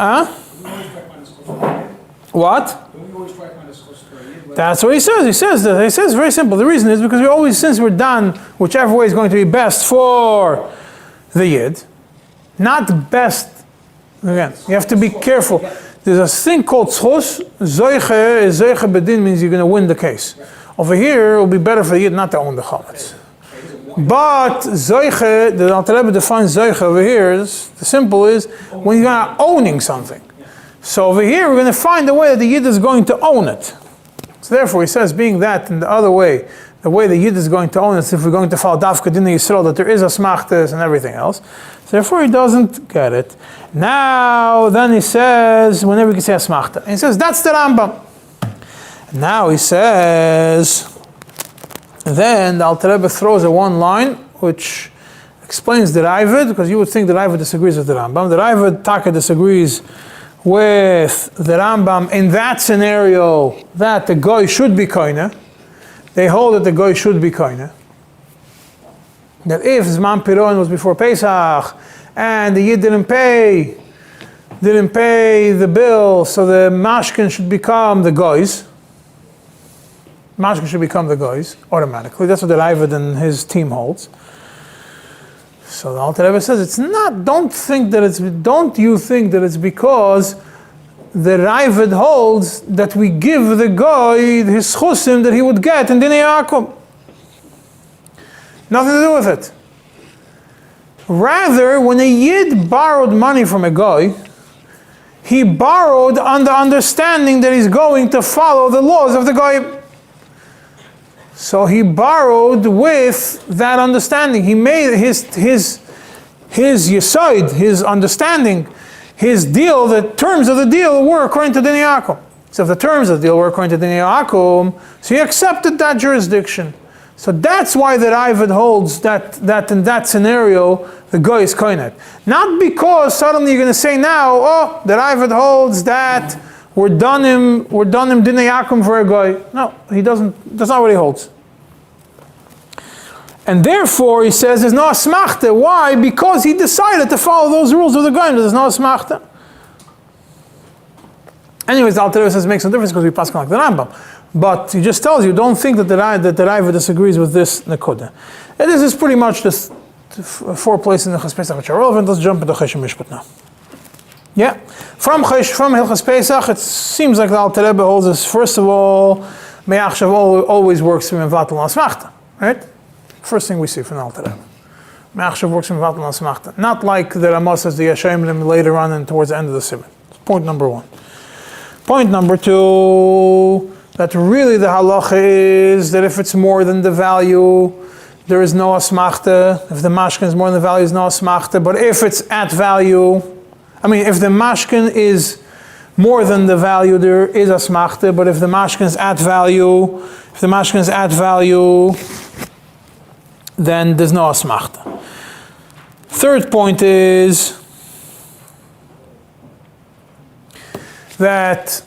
What? That's what he says. He says very simple. The reason is because we always, since we're done, whichever way is going to be best for the Yid, not best. Again, you have to be careful. There's a thing called tzchus. Zoiche bedin means you're going to win the case. Over here, it will be better for the Yid not to own the chametz. But zoiche, the Alter Rebbe defines zoiche over here, the simple is when you're owning something. So over here, we're going to find a way that the Yid is going to own it. So therefore, he says, being that in the other way, the way the Yid is going to own it, if we're going to follow Dafka דיני Yisrael, that there is Asmechthas and everything else. So therefore, he doesn't get it. Now, then he says, whenever he can say Asmechta, he says, that's the Rambam. Now he says, then the Alter Rebbe throws a one line, which explains the Raavad, because you would think the Raavad disagrees with the Rambam. The Raavad Taka disagrees with the Rambam in that scenario that the Goy should be koine. They hold that the Goy should be koine. That if Zman Piron was before Pesach and the Yid didn't pay the bill, so the mashkin should become the Goys. Mashkin should become the Goys automatically. That's what the Raavad and his team holds. So the Alter Rebbe says it's not. Don't you think that it's because the Raavad holds that we give the Goy his chusim that he would get in דיני Akum. Nothing to do with it. Rather, when a Yid borrowed money from a Goy, he borrowed on the understanding that he's going to follow the laws of the Goy. So he borrowed with that understanding. He made his yesod, his understanding, his deal, the terms of the deal were according to דיני Akum. So if the terms of the deal were according to דיני Akum, so he accepted that jurisdiction. So that's why the Raavad holds that in that scenario, the Goy is koinet. Not because suddenly you're going to say now, the Raavad holds that we're done him דיני Akum for a Goy. No, he doesn't. That's not what he holds. And therefore, he says there's no Asmechtã. Why? Because he decided to follow those rules of the Goy. There's no Asmechtã. Anyways, the Alter Rebbe says it makes no difference because we pass like the Rambam. But he just tells you, don't think that the Raavad disagrees with this Nekuda. And this is pretty much the 4 places in the Hilchos Pesach which are relevant. Let's jump into Choshen Mishpat now. Yeah, from Hilchos Pesach, it seems like the Alter Rebbe holds this. First of all, Me'achshav always works from Mevatel Asmechta, right? First thing we see from the Alter Rebbe. Me'achshav works from Mevatel Asmechta. Not like the Ramah says the Yashayim later on and towards the end of the Siman. Point number 1. Point number 2, that really the halacha is that if it's more than the value, there is no Asmechta. If the mashkin is more than the value, is no Asmechta. But if it's at value, if the mashkin is more than the value, there is asmachta, but if the mashkins at value, then there's no asmachta. Third point is that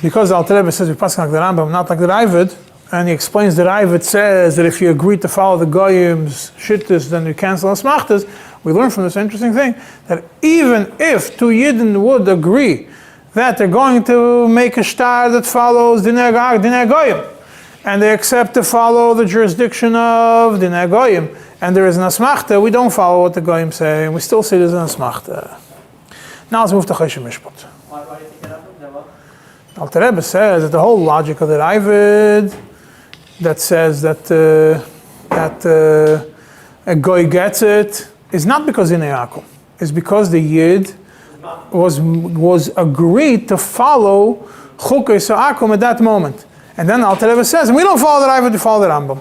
because Alter Rebbe says we pass like the Rambam, not like the Ravid, and he explains that Ravid says that if you agree to follow the Goyim's shittas, then you cancel asmachtas. We learn from this interesting thing that even if two Yidden would agree that they're going to make a shtar that follows Dinej Goyim, and they accept to follow the jurisdiction of Dinej Goyim, and there is an asmachta, we don't follow what the Goyim say, and we still say there's an asmachta. Now let's move to Choshen Mishpat. Why do you think that happened? Alter Rebbe says that the whole logic of the Ravid that says that a Goy gets it is not because in Yaakov. It's because the Yid was agreed to follow Chukei Sa'akum at that moment. And then Alter Rebbe says, and we don't follow the Ravid, we follow the Rambam.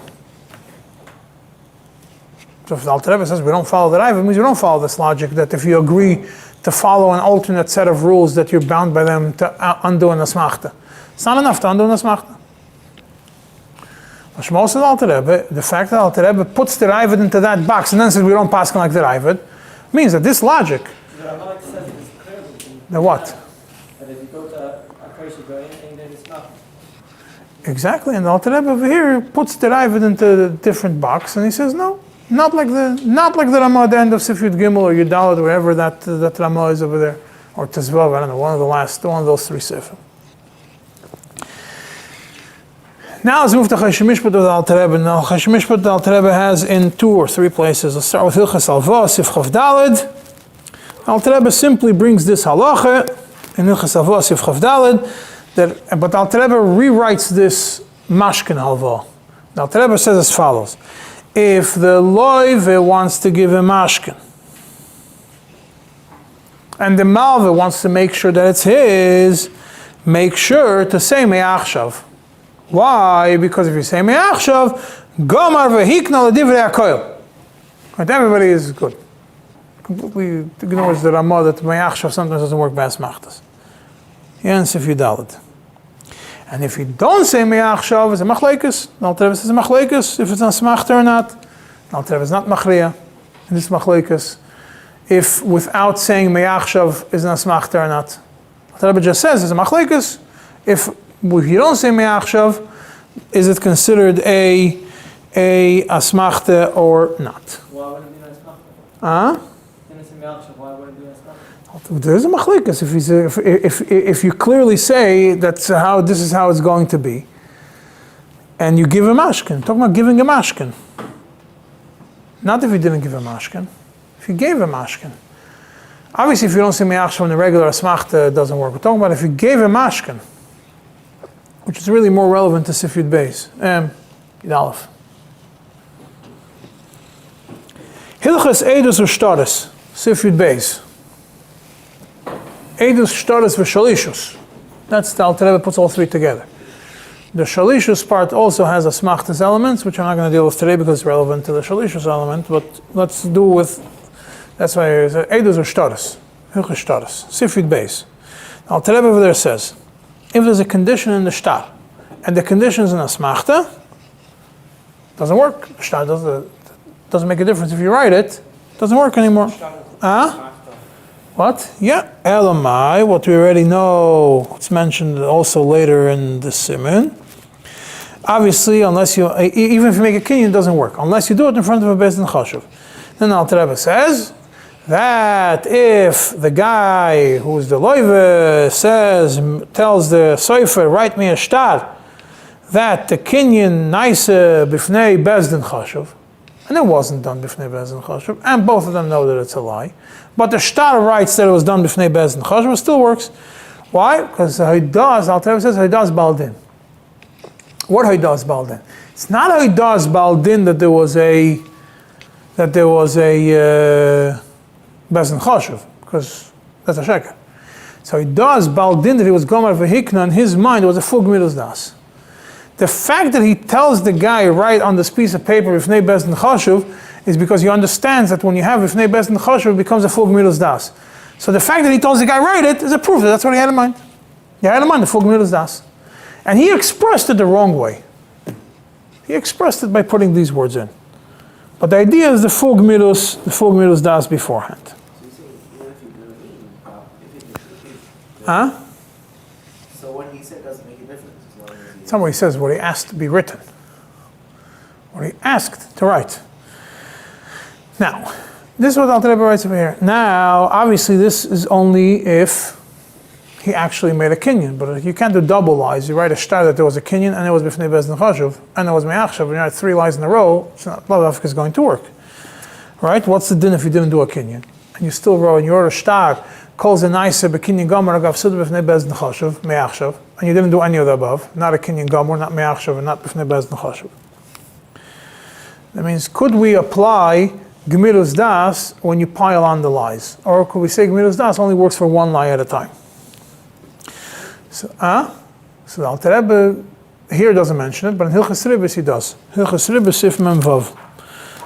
So if Alter Rebbe says we don't follow the Ravid, it means we don't follow this logic that if you agree to follow an alternate set of rules that you're bound by them to undo an asmachta. It's not enough to undo an asmachta. Most of the Alter Rebbe, the fact that Alter Rebbe puts the Ravid into that box and then says we don't pass like the Ravid, means that this logic, the what? That if you go to a crazy Goyim, then it's not. Exactly, and the Alter Rebbe over here puts the Ravid into a different box and he says no. Not like the Ramah at the end of Sifyud Gimel or Yudalit, wherever that Ramah is over there, or Tezvav, I don't know, one of those three Sifim. Now let's move to Choshen Mishpat with Alter Rebbe. Now Choshen Mishpat the Alter Rebbe has in 2 or 3 places. Let's start with Hilchas Alva, Sif Chav Daled. Alter Rebbe simply brings this halacha in Hilchas Alva, Sif Chav Daled, but Alter Rebbe rewrites this Mashkin Halva. Alter Rebbe says as follows. If the loive wants to give a mashkin, and the malve wants to make sure that it's his, make sure to say me'achshav. Why? Because if you say me'achshav, gomar vehikna l'divrei hakoil. Right, everybody is good. Completely ignores the Ramah that me'achshav sometimes doesn't work by asmachtas. Yes, if you dalit. And if you don't say me'achshav, it's a machlekes. The Alter Rebbe says a machlekes, if it's an asmachta or not. The Alter Rebbe is not machriya in this machlekes. If without saying me'achshav is an asmachta or not. The Alter Rebbe just says it's a machlekes. If you don't say me'achshav, is it considered a asmachta or not? Why would it be an asmachta? Huh? Why would it be an asmachta? There's a machlekes if you clearly say that's how this is how it's going to be, and you give a mashkin. Talking about giving a mashkin, not if you didn't give a mashkin. If you gave a mashkin, obviously if you don't say me'achshav in the regular asmachta, it doesn't work. We're talking about if you gave a mashkin, which is really more relevant to Sifyud Beis. Yud Aleph. Hilchas Eidus U'Shtaris, Sifyud Beis. Eidus, Shtaris, v'Shalishus. That's the Alter Rebbe puts all 3 together. The Shalishus part also has asmachtas elements, which I'm not going to deal with today because it's relevant to the Shalishus element, but let's do with, that's why it's Eidus or Shtaris. Hilchas Shtaris. Sifyud Beis. Alter Rebbe over there says, if there's a condition in the shtar, and the condition is an asmachta, doesn't work. The shtar doesn't make a difference if you write it, doesn't work anymore. What? Yeah, Elamai, what we already know, it's mentioned also later in the Siman. Obviously, unless you, even if you make a kinyan, it doesn't work, unless you do it in front of a Beis Din Chashuv. Then Alter Rebbe says that if the guy who's the loive tells the soifer, write me a shtar, that the kinyan naise bifnei Beis Din Chashuv, and it wasn't done bifnei Beis Din Chashuv, and both of them know that it's a lie. But the shtar writes that it was done b'fnei Beis Din Chashuv, it still works. Why? Because Alter Rebbe says Haidas Baldin. What Haidas Baldin? It's not Haidas Baldin that there was a Beis Din Chashuv, because that's a sheker. So Haidas Baldin that he was Gomer v'Hikna, in his mind it was a full Gemilas Das. The fact that he tells the guy write on this piece of paper b'fnei Beis Din Chashuv is because he understands that when you have Bifnei Beis Din Chashuv, it becomes a full Gemilas Das. So the fact that he tells the guy write it is a proof that that's what he had in mind. He had in mind the full gemilas das. And he expressed it the wrong way. He expressed it by putting these words in. But the idea is the full gemilas das beforehand. So you say, even if you do it, Huh? so what he said doesn't make a difference as long as That's not what he says, what he asked to be written. What he asked to write. Now, this is what Alter Rebbe writes over here. Now, obviously this is only if he actually made a kinyan, but you can't do double lies. You write a shtar that there was a kinyan, and it was b'fnei bezdin chashuv, and there was me'achshav, and you write 3 lies in a row, it's not, Lavdafka is going to work. Right? What's the din if you didn't do a kinyan? And you still wrote, and you wrote a shtar, calls a naisa b'kinyan gomer, agav suda b'fnei bezdin chashuv, me'achshav, and you didn't do any of the above, not a kinyan gomer, not me'achshav, and not b'fnei bezdin chashuv. That means, could we apply gemilas das when you pile on the lies? Or could we say gemilas das only works for 1 lie at a time? So the Alter Rebbe here doesn't mention it, but in Hilchas Ribis he does. Hilchas Ribis Sif Mem Vav.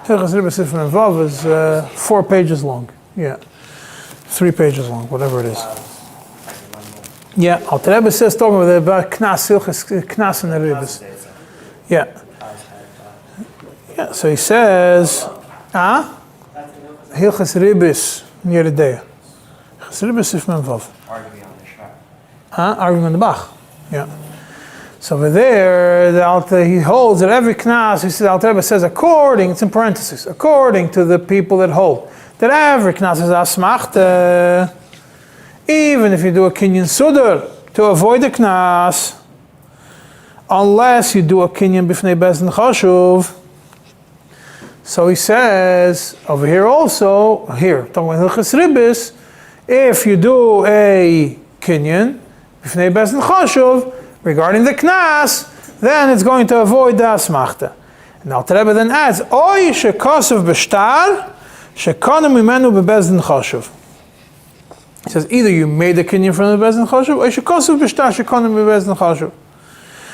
Hilchas Ribis Sif Mem Vav is 4 pages long. Yeah. 3 pages long, whatever it is. Yeah, Alter Rebbe says talking about Knas, Hilchas Knas and the Ribis. Yeah. Yeah, so he says, Hilchas Ribis near the day. Hilchas Ribis Sif Mem Vav. Arguing on the shot. Arguing on the Bach. Yeah. So over there, he holds that every knas, he says, Alter Rebbe says, according, it's in parentheses, according to the people that hold, that every knas is Asmektã, even if you do a kinyan sudar to avoid the knas, unless you do a kinyan b'fnei bezdin chashuv. So he says, over here also, here, talking about Hilchas Ribis, if you do a kinyan b'fnei bezdin chashuv, regarding the knas, then it's going to avoid the Asmektã. And Alter Rebbe then adds, Oy shekosov b'shtar, shekonu mimenu bebezdin chashuv. He says, either you made the kinyan from the bezdin chashuv, or shekosov b'shtar, shekonu bebezdin chashuv.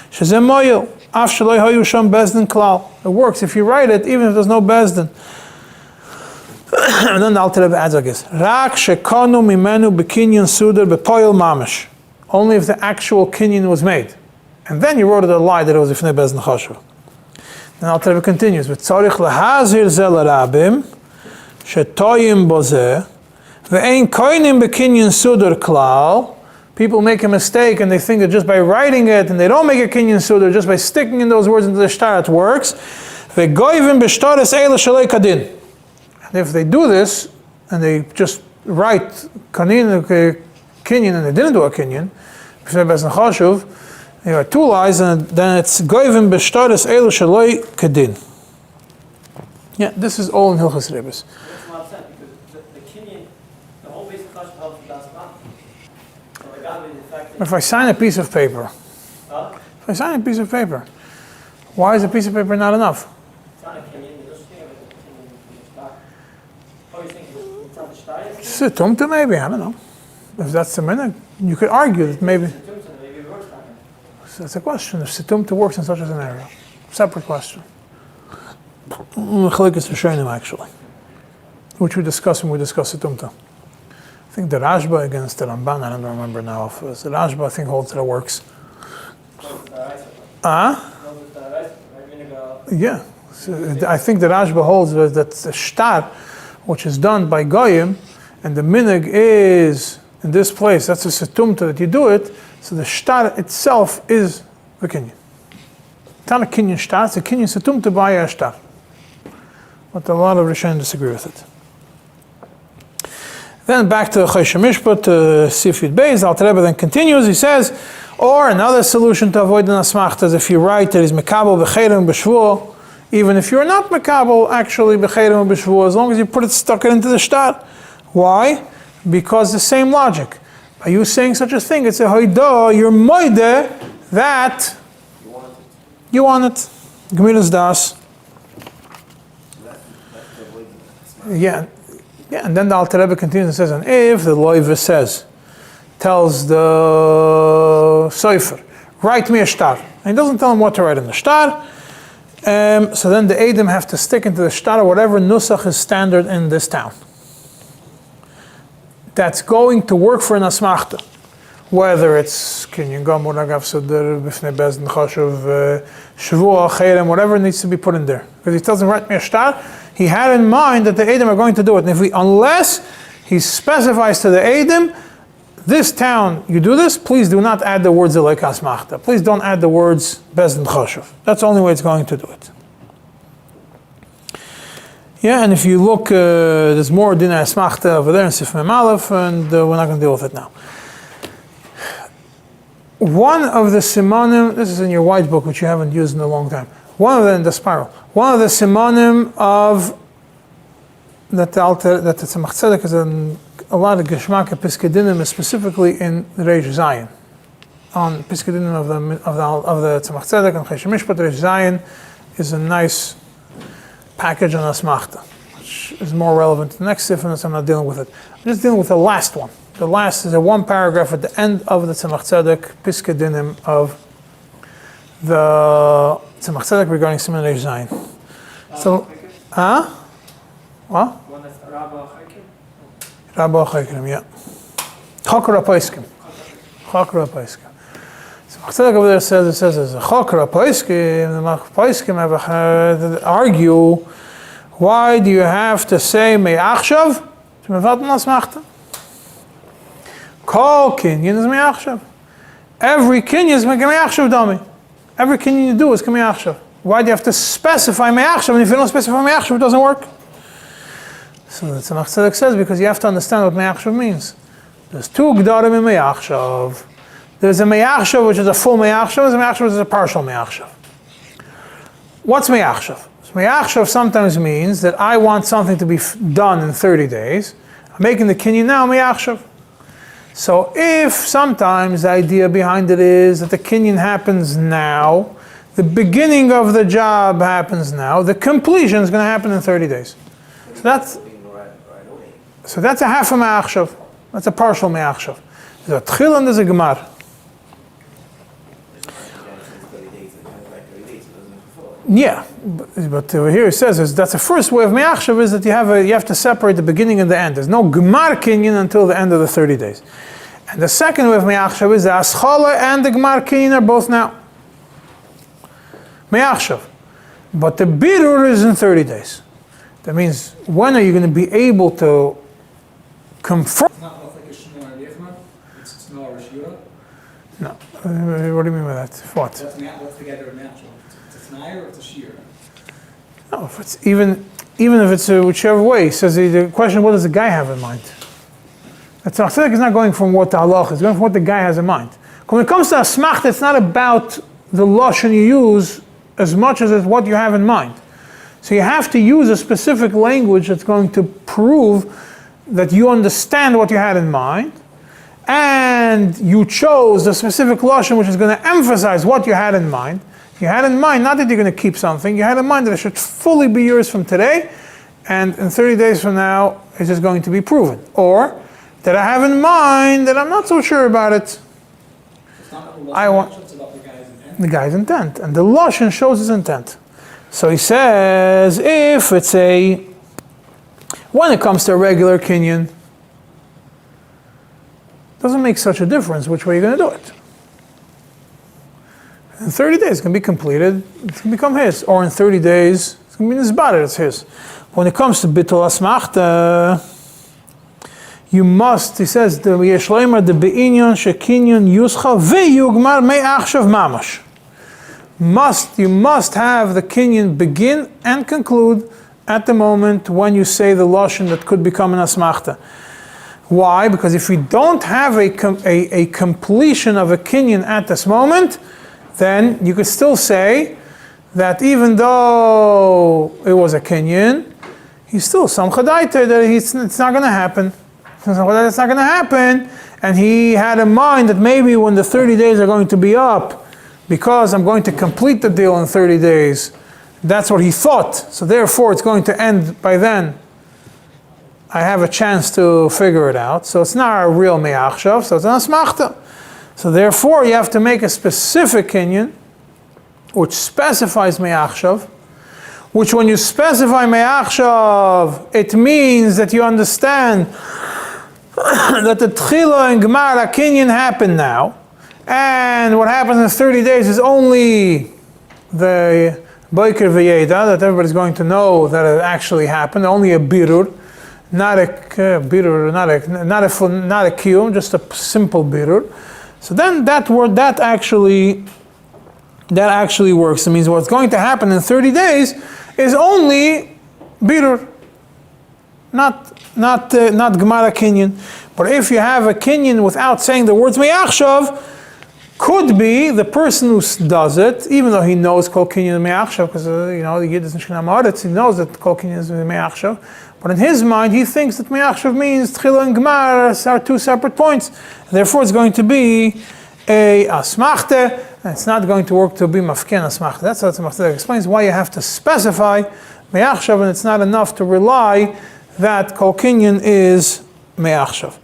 Shezeh moyel, af shaloi hayu sham bezdin klal. It works if you write it, even if there's no bezdin. And then the Alter Rebbe adds like this, Rak shekonu mimenu b'kinyan sudar b'poyel mamish. Only if the actual kinyan was made. And then you wrote it a lie that it was ifnei bezdin chashuv. Then Alter Rebbe continues, V'tzorich lahazir zel rabim, shetoyim bozeh, ve'ein koinim b'kinyan sudar klal. People make a mistake and they think that just by writing it, and they don't make a kinyan sudar, just by sticking in those words into the shtar, it works. Ve'goyvim b'shtaris eila shalei kadin. And if they do this, and they just write kinyan and they didn't do a kinyan, b'fnei bezdin chashuv, you have 2 lies, and then it's goyvim b'shtaris elu shaloi kadin. Yeah, this is all in Hilchas Ribis. Makes a lot of sense because the kinyan, the whole basic question helps with das Bach. So the God, the fact that If I sign a piece of paper, why is a piece of paper not enough? it's not a kinyan, you're just thinking of it as a kinyan in the shtar. Oh, you think it's not the shtar? Situmta maybe, I don't know. If that's the minute, you could argue that maybe. Maybe it works that way. So that's a question. If situmta works in such a scenario, separate question. Mechalikas v'shonim actually, which we discussed when we discussed situmta. I think the Rashba against the Ramban, I don't remember now. If it was the Rashba, I think holds that it works. Yeah. So I think the Rashba holds that the shtar, which is done by goyim, and the minig is in this place, that's a situmta that you do it, so the shtar itself is the kinyan. It's not a kinyan shtar, it's a kinyan situmta by a shtar. But a lot of Rishonim disagree with it. Then back to Choshen Mishpat, Sifid Beis, Alter Rebbe then continues, he says, or another solution to avoid an asmachta is if you write that is mekabel b'cheirim b'shvuah, even if you're not mekabel, actually b'cheirim b'shvuah, as long as you stuck it into the shtar. Why? Because the same logic. By you saying such a thing, it's a hoidah, you're moide that you want it. Gemilas das. Yeah, and then the Alter Rebbe continues and says, and if the loiva tells the sofer, write me a shtar, and he doesn't tell him what to write in the shtar, so then the Eidim have to stick into the shtar or whatever nusach is standard in this town. that's going to work for an asmachta. Whether it's kinyan gamur agav seder b'fnei bezdin chashuv shavua cherem, whatever needs to be put in there, because he doesn't write me a shtar. He had in mind that the Edom are going to do it, and unless he specifies to the Edom, this town, you do this, please do not add the words elek asmachta. Please don't add the words bezdin chashuv. That's the only way it's going to do it. Yeah, and if you look, there's more דיני אסמכתא over there in סעיף מ"א, and we're not going to deal with it now. One of the simanim, this is in your white book, which you haven't used in a long time. One of them, the spiral. One of the simanim of that the Tzemach Tzedek is a lot of Geshmak and Piskei Dinim, specifically in Reish Zayin. On Piskei Dinim of the Tzemach Tzedek and Choshen Mishpat, Reish Zayin is a nice package on Asmachta, which is more relevant to the next difference. I'm not dealing with it. I'm just dealing with the last one. The last is a one paragraph at the end of the Tzemach Tzedek, Piskei Dinim of the Tzemach Tzedek regarding Siman Reish Zayin. So, what? One that's Rabba Chaikim? Rabba Chaikim, yeah. Chokra Paiskim. Chokra Paiskim. Tzemach Tzedek over there says there's a Chokra Paiskim. The Paiskim have argue, why do you have to say Me'achshav to Mevat Asmachta? Kol kinyan is me'achshav. Every kinyan is me'achshav dami. Every kinyan you do is me'achshav. Why do you have to specify me'achshav? And if you don't specify me'achshav, it doesn't work. So the Tzemach Tzedek says, because you have to understand what me'achshav means. There's two gdarim in me'achshav. There's a me'achshav which is a full me'achshav, there's a me'achshav which is a partial me'achshav. What's me'achshav? Me'achshav sometimes means that I want something to be done in 30 days. I'm making the kinyan now me'achshav. So if sometimes the idea behind it is that the kinyan happens now, the beginning of the job happens now, the completion is going to happen in 30 days. So that's a half a me'achshav. That's a partial me'achshav. There's a tchil and there's a gemar. Yeah, but over here it says that's the first way of me'achshav is that you have to separate the beginning and the end. There's no gemar kinyan until the end of the 30 days. And the second way of me'achshav is the aschala and the gemar kinyan are both now me'achshav. But the birur is in 30 days. That means, when are you going to be able to confirm? It's not like a Shmuel and Yechman, it's no Rishura. No. What do you mean by that? What? What's together natural? It's a Tnai or it's a Shira? No, if it's even if it's whichever way. He says the question, what does the guy have in mind? The Tzemach Tzedek is not going from what the halach is, going from what the guy has in mind. When it comes to asmachta, it's not about the lashon you use as much as it's what you have in mind. So you have to use a specific language that's going to prove that you understand what you had in mind, and you chose the specific lashon which is going to emphasize what you had in mind. You had in mind not that you're going to keep something, you had in mind that it should fully be yours from today, and in 30 days from now, it's just going to be proven. Or, that I have in mind that I'm not so sure about it. It's not about the lashon, it's about the guy's intent. The guy's intent, and the lashon shows his intent. So he says, if it's when it comes to a regular kinyan, doesn't make such a difference which way you're going to do it. In 30 days, it's going to be completed, it's going to become his. Or in 30 days, it's going to be nisbared, it's his. When it comes to bitul asmachta, you must, he says, the yeshleimer the be'inyan shekinyan yuscha ve'yugmar me'achshav mamash. You must have the kinyan begin and conclude at the moment when you say the lashon that could become an asmachta. Why? Because if we don't have a completion of a kinyan at this moment, then you could still say that even though it was a kinyan, he's still some chadaita that it's not going to happen. It's not going to happen, and he had in mind that maybe when the 30 days are going to be up, because I'm going to complete the deal in 30 days, that's what he thought. So therefore, it's going to end by then. I have a chance to figure it out. So it's not a real me'achshav, so it's an asmachta. So therefore, you have to make a specific kinyan, which specifies me'achshav, which when you specify me'achshav, it means that you understand that the Tchila and Gemara Kinyan happen now, and what happens in 30 days is only the Boiker V'yeda, that everybody's going to know that it actually happened, only a birur, not a kiyum, just a simple birur. So then that word, that actually works. It means what's going to happen in 30 days is only birur, not Gemara Kinyan. But if you have a Kinyan without saying the words Me'achshav, could be the person who does it, even though he knows Kol Kinyan Me'achshav, because the Yid is in Shekhinah Ma'aretz, he knows that Kol Kinyan is Me'achshav, but in his mind he thinks that Me'achshav means Tchila and Gemara are two separate points. Therefore it's going to be a Asmekhtã, and it's not going to work to be Mafken Asmekhtã. That's what Asmekhtã explains why you have to specify Me'achshav, and it's not enough to rely that Kol Kinyan is Me'achshav.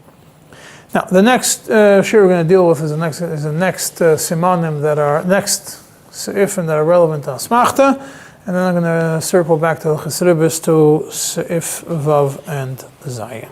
Now, the next shir we're going to deal with is the next simanim that are next seifim that are relevant to Asmekhtã, and then I'm going to circle back to the Chesribis to Seif Vav and Zayin.